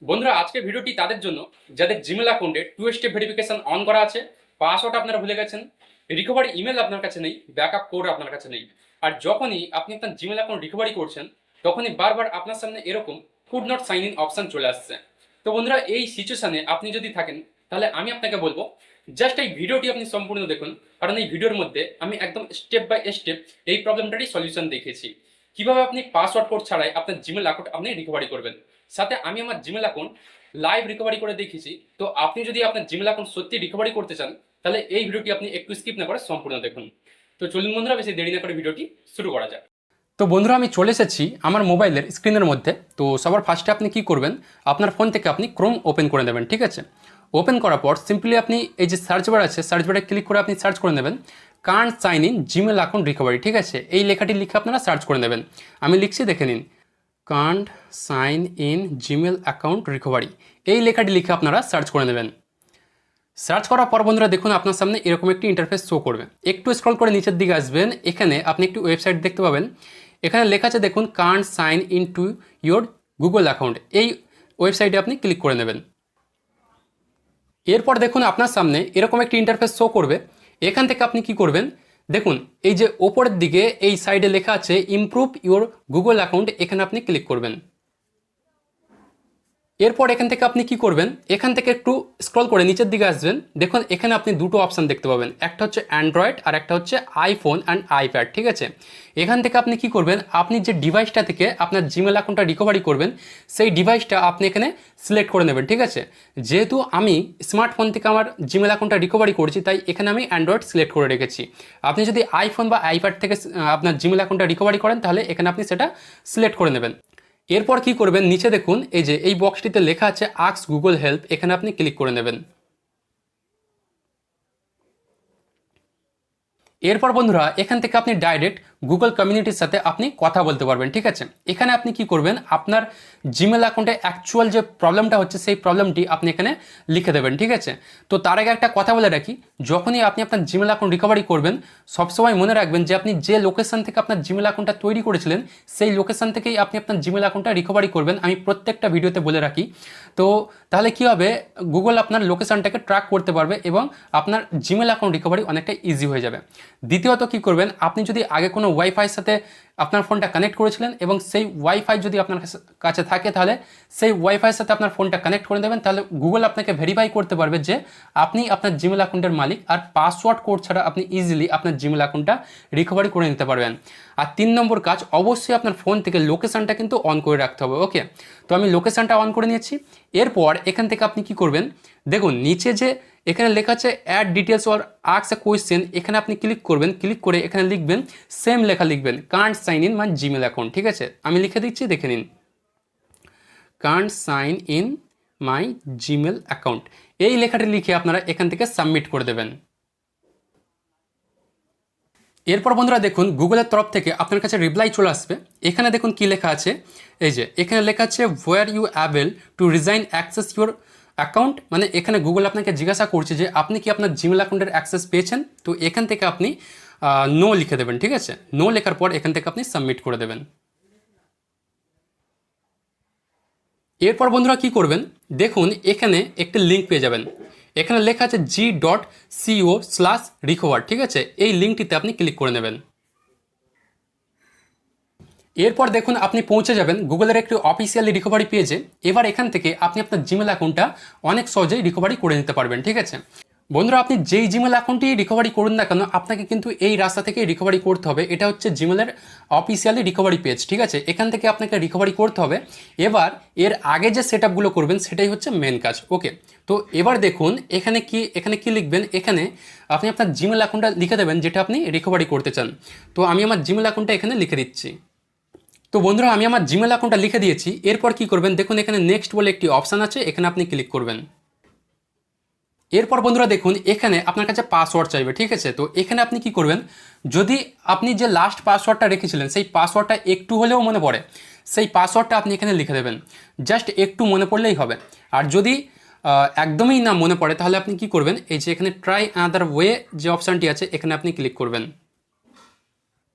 বন্ধুরা, আজকের ভিডিওটি তাদের জন্য যাদের জিমেল অ্যাকাউন্টে টু স্টেপ ভেরিফিকেশন অন করা আছে, পাসওয়ার্ড আপনারা ভুলে গেছেন, রিকভারি ইমেল আপনার কাছে নেই, ব্যাকআপ কোড আপনার কাছে নেই। আর যখনই আপনি আপনার জিমেল অ্যাকাউন্ট রিকভারি করছেন তখনই বারবার আপনার সামনে এরকম could not sign in option চলে আসছে। তো বন্ধুরা, এই সিচুয়েশনে আপনি যদি থাকেন তাহলে আমি আপনাকে বলবো জাস্ট এই ভিডিওটি আপনি সম্পূর্ণ দেখুন, কারণ এই ভিডিওর মধ্যে আমি একদম স্টেপ বাই স্টেপ এই প্রবলেমটারই সলিউশন দেখিয়েছি। কিভাবে আপনি পাসওয়ার্ড কোড ছাড়াই আপনার জিমেল অ্যাকাউন্ট আপনি রিকভারি করবেন। সাথে আমি আমার জিমেল অ্যাকাউন্ট লাইভ রিকভারি করে দেখিয়েছি। তো আপনি যদি আপনার জিমেল অ্যাকাউন্ট সত্যি রিকভারি করতে চান তাহলে এই ভিডিওটি আপনি একটু স্কিপ না করে সম্পূর্ণ দেখুন। তো চলুন বন্ধুরা, বেশি দেরি না করে ভিডিওটি শুরু করা যাক। তো বন্ধুরা, আমি চলে এসেছি আমার মোবাইলের স্ক্রিনের মধ্যে। তো সবার ফার্স্টে আপনি কি করবেন, আপনার ফোন থেকে আপনি ক্রোম ওপেন করে নেবেন। ঠিক আছে, ওপেন করার পর সিম্পলি আপনি এই যে সার্চ বার আছে, সার্চ বারে ক্লিক করে আপনি সার্চ করে নেবেন can't sign in Gmail account recovery. ঠিক আছে, এই লেখাটি লিখে আপনারা সার্চ করে নেবেন। আমি লিখছি, দেখে নিন, can't sign in Gmail account recovery. এই লেখাটি লিখে আপনারা সার্চ করে নেবেন। সার্চ করার পর বন্ধুরা দেখুন আপনার সামনে এরকম একটি ইন্টারফেস শো করবে। একটু স্ক্রল করে নিচের দিকে আসবেন, এখানে আপনি একটি ওয়েবসাইট দেখতে পাবেন। এখানে লেখা আছে দেখুন, can't sign in to your Google account. এই ওয়েবসাইটে আপনি ক্লিক করে নেবেন। এরপর দেখুন আপনার সামনে এরকম একটি ইন্টারফেস শো করবে। এখান থেকে আপনি কি করবেন, দেখুন এই যে ওপরের দিকে এই সাইডে লেখা আছে ইমপ্রুভ ইয়োর গুগল অ্যাকাউন্ট, এখানে আপনি ক্লিক করবেন। এরপর এখান থেকে আপনি কি করবেন, এখান থেকে একটু স্ক্রল করে নিচের দিকে আসবেন। দেখুন এখানে আপনি দুটো অপশান দেখতে পাবেন, একটা হচ্ছে অ্যান্ড্রয়েড আর একটা হচ্ছে আইফোন অ্যান্ড আইপ্যাড। ঠিক আছে, এখান থেকে আপনি কি করবেন, আপনি যে ডিভাইসটা থেকে আপনার জিমেল অ্যাকাউন্টটা রিকভারি করবেন সেই ডিভাইসটা আপনি এখানে সিলেক্ট করে নেবেন। ঠিক আছে, যেহেতু আমি স্মার্টফোন থেকে আমার জিমেল অ্যাকাউন্টটা রিকভারি করছি তাই এখানে আমি অ্যান্ড্রয়েড সিলেক্ট করে রেখেছি। আপনি যদি আইফোন বা আইপ্যাড থেকে আপনার জিমেল অ্যাকাউন্টটা রিকভারি করেন তাহলে এখানে আপনি সেটা সিলেক্ট করে নেবেন। এরপর কি করবেন, নিচে দেখুন এই যে এই বক্সটিতে লেখা আছে আস্ক গুগল হেল্প, এখানে আপনি ক্লিক করে নেবেন। এরপর বন্ধুরা এখান থেকে আপনি ডাইরেক্ট গুগল কমিউনিটির সাথে আপনি কথা বলতে পারবেন। ঠিক আছে, এখানে আপনি কি করবেন, আপনার জিমেল অ্যাকাউন্টে অ্যাকচুয়াল যে প্রবলেমটা হচ্ছে সেই প্রবলেমটি আপনি এখানে লিখে দেবেন। ঠিক আছে, তো তার আগে একটা কথা বলে রাখি, যখনই আপনি আপনার জিমেল অ্যাকাউন্ট রিকভারি করবেন সবসময় মনে রাখবেন যে আপনি যে লোকেশন থেকে আপনার জিমেল অ্যাকাউন্টটা তৈরি করেছিলেন সেই লোকেশন থেকেই আপনি আপনার জিমেল অ্যাকাউন্টটা রিকভারি করবেন। আমি প্রত্যেকটা ভিডিওতে বলে রাখি। তো তাহলে কি হবে, গুগল আপনার লোকেশনটাকে ট্র্যাক করতে পারবে এবং আপনার জিমেল অ্যাকাউন্ট রিকভারি অনেকটা ইজি হয়ে যাবে। দ্বিতীয়ত কি করবেন, আপনি যদি আগে কোনো ওয়াইফাইয়ের সাথে আপনার ফোনটা কানেক্ট করেছিলেন এবং সেই ওয়াইফাই যদি আপনার কাছে থাকে তাহলে সেই ওয়াইফাইয়ের সাথে আপনার ফোনটা কানেক্ট করে দেবেন। তাহলে গুগল আপনাকে ভেরিফাই করতে পারবে যে আপনি আপনার জিমেল অ্যাকাউন্টের মালিক, আর পাসওয়ার্ড কোড ছাড়া আপনি ইজিলি আপনার জিমেল অ্যাকাউন্টটা রিকভারি করে নিতে পারবেন। আর 3 নম্বর কাজ, অবশ্যই আপনার ফোন থেকে লোকেশনটা কিন্তু অন করে রাখতে হবে। ওকে, তো আমি লোকেশনটা অন করে নিয়েছি। এরপর এখান থেকে আপনি কি করবেন, দেখুন নিচে যে এখানে লেখা আছে add details or ask a question, এখানে আপনি ক্লিক করবেন। ক্লিক করে এখানে লিখবেন, সেম লেখা লিখবেন, can't sign in my Gmail account. ঠিক আছে, আমি লিখে দিচ্ছি, দেখে নিন, can't sign in my Gmail account. এই লেখাটি লিখে আপনারা এখান থেকে সাবমিট করে দেবেন। এরপর বন্ধুরা দেখুন গুগলের তরফ থেকে আপনার কাছে রিপ্লাই চলে আসবে। এখানে দেখুন কি লেখা আছে, এই যে এখানে লেখা আছে were you able to regain access your account, মানে এখানে গুগল আপনাকে জিজ্ঞাসা করছে যে আপনি কি আপনার জিমেল অ্যাকাউন্টের অ্যাক্সেস পেয়েছেন। তো এখান থেকে আপনি নো লিখে দেবেন। ঠিক আছে, নো লেখার পর এখান থেকে আপনি সাবমিট করে দেবেন। এরপর বন্ধুরা কি করবেন, দেখুন এখানে একটি লিঙ্ক পেয়ে যাবেন। এখানে লেখা আছে g.co/recover। ঠিক আছে, এই লিঙ্কটিতে আপনি ক্লিক করে নেবেন। এরপর দেখুন আপনি পৌঁছে যাবেন গুগলের একটি অফিসিয়ালি রিকভারি পেজে। এবার এখান থেকে আপনি আপনার জিমেল অ্যাকাউন্টটা অনেক সহজেই রিকভারি করে নিতে পারবেন। ঠিক আছে বন্ধুরা, আপনি যেই জিমেল অ্যাকাউন্টটি রিকভারি করুন না কেন আপনাকে কিন্তু এই রাস্তা থেকে রিকভারি করতে হবে। এটা হচ্ছে জিমেলের অফিসিয়ালি রিকভারি পেজ। ঠিক আছে, এখান থেকে আপনাকে রিকভারি করতে হবে। এবার এর আগে যে সেট আপগুলো করবেন সেটাই হচ্ছে মেন কাজ। ওকে, তো এবার দেখুন এখানে কি লিখবেন, এখানে আপনি আপনার জিমেল অ্যাকাউন্টটা লিখে দেবেন যেটা আপনি রিকভারি করতে চান। তো আমি আমার জিমেল অ্যাকাউন্টটা এখানে লিখে দিচ্ছি। তো বন্ধুরা আমি আমার জিমেল অ্যাকাউন্টটা লিখে দিয়েছি। এরপর কি করবেন, দেখুন এখানে নেক্সট বলে একটি অপশান আছে, এখানে আপনি ক্লিক করবেন। এরপর বন্ধুরা দেখুন এখানে আপনার কাছে পাসওয়ার্ড চাইবে। ঠিক আছে, তো এখানে আপনি কি করবেন, যদি আপনি যে লাস্ট পাসওয়ার্ডটা রেখেছিলেন সেই পাসওয়ার্ডটা একটু হলেও মনে পড়ে, সেই পাসওয়ার্ডটা আপনি এখানে লিখে দেবেন। জাস্ট একটু মনে পড়লেই হবে। আর যদি একদমই না মনে পড়ে তাহলে আপনি কি করবেন, এই যে এখানে ট্রাই আনাদার ওয়ে যে অপশানটি আছে এখানে আপনি ক্লিক করবেন।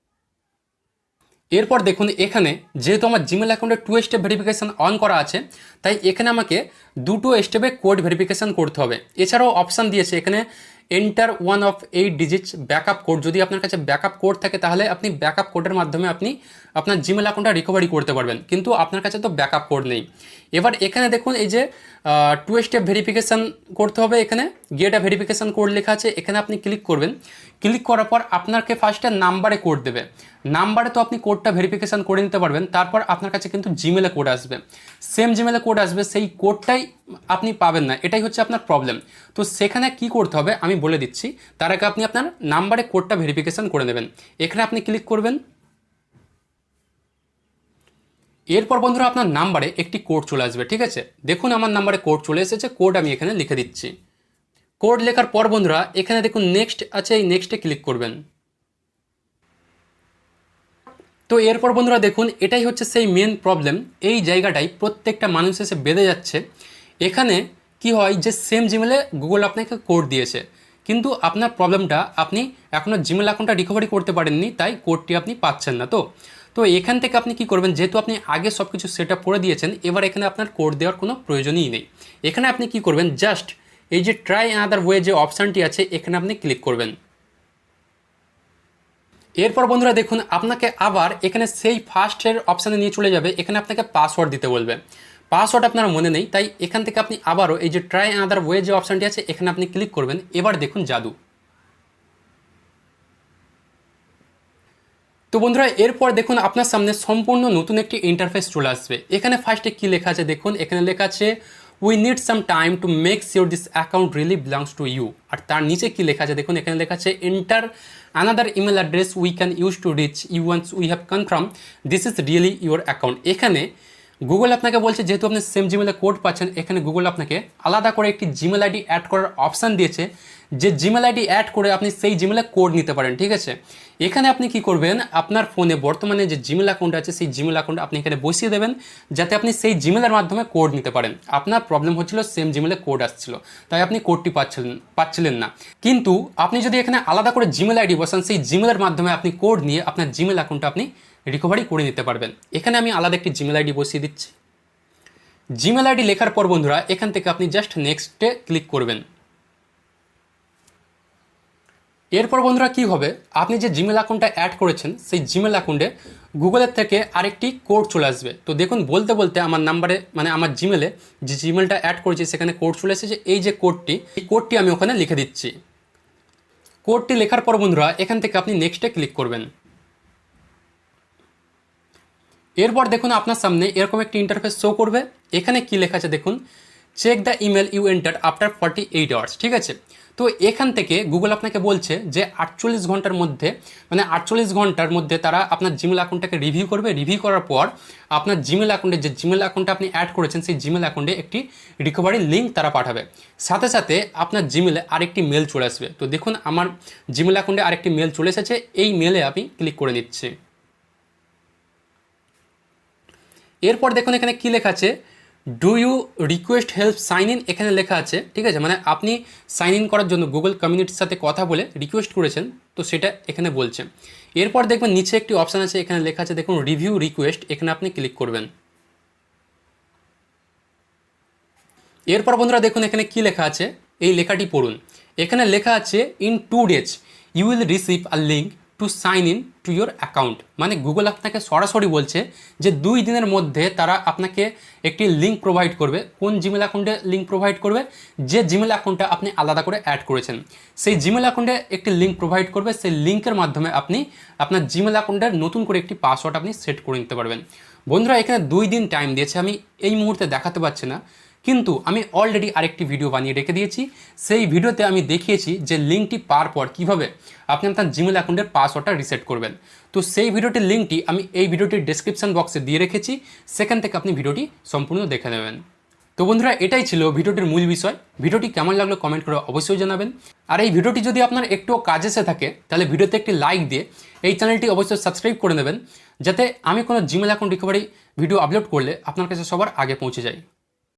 এরপর দেখুন এখানে যেহেতু আমার জিমেল অ্যাকাউন্টে 2 স্টেপ ভেরিফিকেশান অন করা আছে, তাই এখানে আমাকে 2 স্টেপে কোড ভেরিফিকেশান করতে হবে। এছাড়াও অপশান দিয়েছে এখানে enter 1 of 8 digits backup code. যদি আপনার কাছে ব্যাকআপ কোড থাকে তাহলে আপনি ব্যাকআপ কোডের মাধ্যমে আপনি আপনার জিমেল অ্যাকাউন্টটা রিকভারি করতে পারবেন, কিন্তু আপনার কাছে তো ব্যাকআপ কোড নেই। এবার এখানে দেখুন এই যে 2 স্টেপ ভেরিফিকেশান করতে হবে, এখানে গেট আ ভেরিফিকেশান কোড লেখা আছে, এখানে আপনি ক্লিক করবেন। ক্লিক করার পর আপনাকে ফার্স্টে নাম্বারে কোড দেবে। নাম্বারে তো আপনি কোডটা ভেরিফিকেশান করে নিতে পারবেন, তারপর আপনার কাছে কিন্তু জিমেলে কোড আসবে, সেম জিমেলে কোড আসবে, সেই কোডটাই আপনি পাবেন না, এটাই হচ্ছে আপনার প্রবলেম। তো সেখানে কি করতে হবে আমি বলে দিচ্ছি, তার আগে আপনি আপনার নাম্বারে কোডটা ভেরিফিকেশান করে নেবেন। এখানে আপনি ক্লিক করবেন। এরপর বন্ধুরা আপনার নাম্বারে একটি কোড চলে আসবে, ঠিক আছে। দেখুন আমার নাম্বারে কোড চলে এসেছে, কোড আমি এখানে লিখে দিচ্ছি। কোড লেখার পর বন্ধুরা এখানে দেখুন নেক্সট আছে, এই নেক্সটে ক্লিক করবেন। তো এরপর বন্ধুরা দেখুন এটাই হচ্ছে সেই মেন প্রবলেম, এই জায়গাটাই প্রত্যেকটা মানুষ এসে বেঁধে যাচ্ছে। এখানে কি হয় যে সেম জিমেলে গুগল আপনাকে কোড দিয়েছে, কিন্তু আপনার প্রবলেমটা আপনি এখনও জিমেল অ্যাকাউন্টটা রিকভারি করতে পারেননি, তাই কোডটি আপনি পাচ্ছেন না। তো এখান থেকে আপনি কি করবেন, যেহেতু আপনি আগে সব কিছু সেট আপ করে দিয়েছেন, এবার এখানে আপনার কোড দেওয়ার কোনো প্রয়োজনই নেই। এখানে আপনি কি করবেন, জাস্ট এই যে ট্রাই অ্যানাদার ওয়ে যে অপশানটি আছে এখানে আপনি ক্লিক করবেন। এরপর বন্ধুরা দেখুন আপনাকে আবার এখানে সেই ফার্স্টের অপশানে নিয়ে চলে যাবে, এখানে আপনাকে পাসওয়ার্ড দিতে বলবে। পাসওয়ার্ড আপনার মনে নেই, তাই এখান থেকে আপনি আবারও এই যে ট্রাই অ্যানাদার ওয়ে যে অপশানটি আছে এখানে আপনি ক্লিক করবেন। এবার দেখুন জাদু। তো বন্ধুরা এরপর দেখুন আপনার সামনে সম্পূর্ণ নতুন একটি ইন্টারফেস চলে আসবে। এখানে ফার্স্টে কী লেখা আছে দেখুন, এখানে লেখা আছে we need some time to make sure this account really belongs to you. আর তার নিচে কী লেখা আছে দেখুন, এখানে লেখা আছে enter another email address we can use to reach you once we have confirm this is really your account. এখানে গুগল আপনাকে বলছে যেহেতু আপনি সেম জিমেলে কোড পাচ্ছেন, এখানে গুগল আপনাকে আলাদা করে একটি জিমেল আইডি অ্যাড করার অপশান দিয়েছে, যে জিমেল আইডি অ্যাড করে আপনি সেই জিমেলে কোড নিতে পারেন, ঠিক আছে। এখানে আপনি কি করবেন, আপনার ফোনে বর্তমানে যে জিমেল অ্যাকাউন্ট আছে সেই জিমেল অ্যাকাউন্ট আপনি এখানে বসিয়ে দেবেন, যাতে আপনি সেই জিমেলের মাধ্যমে কোড নিতে পারেন। আপনার প্রবলেম হচ্ছিল সেম জিমেলে কোড আসছিল, তাই আপনি কোডটি পাচ্ছিলেন না। কিন্তু আপনি যদি এখানে আলাদা করে জিমেল আইডি বসান, সেই জিমেলের মাধ্যমে আপনি কোড নিয়ে আপনার জিমেল অ্যাকাউন্টটা আপনি রিকভারি করে নিতে পারবেন। এখানে আমি আলাদা একটি জিমেল আইডি বসিয়ে দিচ্ছি। জিমেল আইডি লেখার পর বন্ধুরা এখান থেকে আপনি জাস্ট নেক্সটে ক্লিক করবেন। এরপর বন্ধুরা কী হবে, আপনি যে জিমেল অ্যাকাউন্টটা অ্যাড করেছেন সেই জিমেল অ্যাকাউন্টে গুগলের থেকে আরেকটি কোড চলে আসবে। তো দেখুন বলতে বলতে আমার নাম্বারে মানে আমার জিমেলে যে জিমেলটা অ্যাড করেছি সেখানে কোড চলে এসেছে। এই যে কোডটি, এই কোডটি আমি ওখানে লিখে দিচ্ছি। কোডটি লেখার পর বন্ধুরা এখান থেকে আপনি নেক্সটে ক্লিক করবেন। এরপর দেখুন আপনার সামনে এরকম একটি ইন্টারফেস শো করবে। এখানে কি লেখা আছে দেখুন, check the email you enter after 48 hours, ঠিক আছে। তো এখান থেকে গুগল আপনাকে বলছে যে 48 ঘন্টার মধ্যে মানে 48 ঘন্টার মধ্যে তারা আপনার জিমেল অ্যাকাউন্টটাকে রিভিউ করবে। রিভিউ করার পর আপনার জিমেল অ্যাকাউন্টে যে জিমেল অ্যাকাউন্টটা আপনি অ্যাড করেছেন সেই জিমেল অ্যাকাউন্টে একটি রিকভারি লিঙ্ক তারা পাঠাবে। সাথে সাথে আপনার জিমেলে আরেকটি মেল চলে আসবে। তো দেখুন আমার জিমেল অ্যাকাউন্টে আরেকটি মেল চলে এসেছে, এই মেলে আমি ক্লিক করে নিচ্ছি। এরপর দেখুন এখানে কি লেখা আছে, do you request help sign in, এখানে লেখা আছে, ঠিক আছে, মানে আপনি সাইন ইন করার জন্য গুগল কমিউনিটির সাথে কথা বলে রিকোয়েস্ট করেছেন, তো সেটা এখানে বলছে। এরপর দেখবেন নিচে একটি অপশান আছে, এখানে লেখা আছে দেখুন রিভিউ রিকোয়েস্ট, এখানে আপনি ক্লিক করবেন। এরপর বন্ধুরা দেখুন এখানে কি লেখা আছে, এই লেখাটি পড়ুন। এখানে লেখা আছে in 2 days you will receive a link to sign in to your account. মানে গুগল আপনাকে সরাসরি বলছে যে 2 দিনের মধ্যে তারা আপনাকে একটি লিঙ্ক প্রোভাইড করবে। কোন জিমেল অ্যাকাউন্টে লিঙ্ক প্রোভাইড করবে, যে জিমেল অ্যাকাউন্টটা আপনি আলাদা করে অ্যাড করেছেন সেই জিমেল অ্যাকাউন্টে একটি লিঙ্ক প্রোভাইড করবে। সেই লিঙ্কের মাধ্যমে আপনি আপনার জিমেল অ্যাকাউন্টের নতুন করে একটি পাসওয়ার্ড আপনি সেট করে নিতে পারবেন। বন্ধুরা এখানে 2 দিন টাইম দিয়েছে, আমি এই মুহূর্তে দেখাতে পারছি না, কিন্তু আমি অলরেডি আরেকটি ভিডিও বানিয়ে রেখে দিয়েছি। সেই ভিডিওতে আমি দেখিয়েছি যে লিঙ্কটি পাওয়ার পর কীভাবে আপনি আপনার জিমেল অ্যাকাউন্টের পাসওয়ার্ডটা রিসেট করবেন। তো সেই ভিডিওটির লিঙ্কটি আমি এই ভিডিওটির ডেসক্রিপশন বক্সে দিয়ে রেখেছি, সেখান থেকে আপনি ভিডিওটি সম্পূর্ণ দেখে নেবেন। তো বন্ধুরা এটাই ছিল ভিডিওটির মূল বিষয়। ভিডিওটি কেমন লাগলো কমেন্ট করে অবশ্যই জানাবেন। আর এই ভিডিওটি যদি আপনার একটুও কাজে এসে থাকে তাহলে ভিডিওতে একটি লাইক দিয়ে এই চ্যানেলটি অবশ্যই সাবস্ক্রাইব করে নেবেন, যাতে আমি কোনো Gmail account recovery video upload করলে আপনার কাছে সবার আগে পৌঁছে যায়।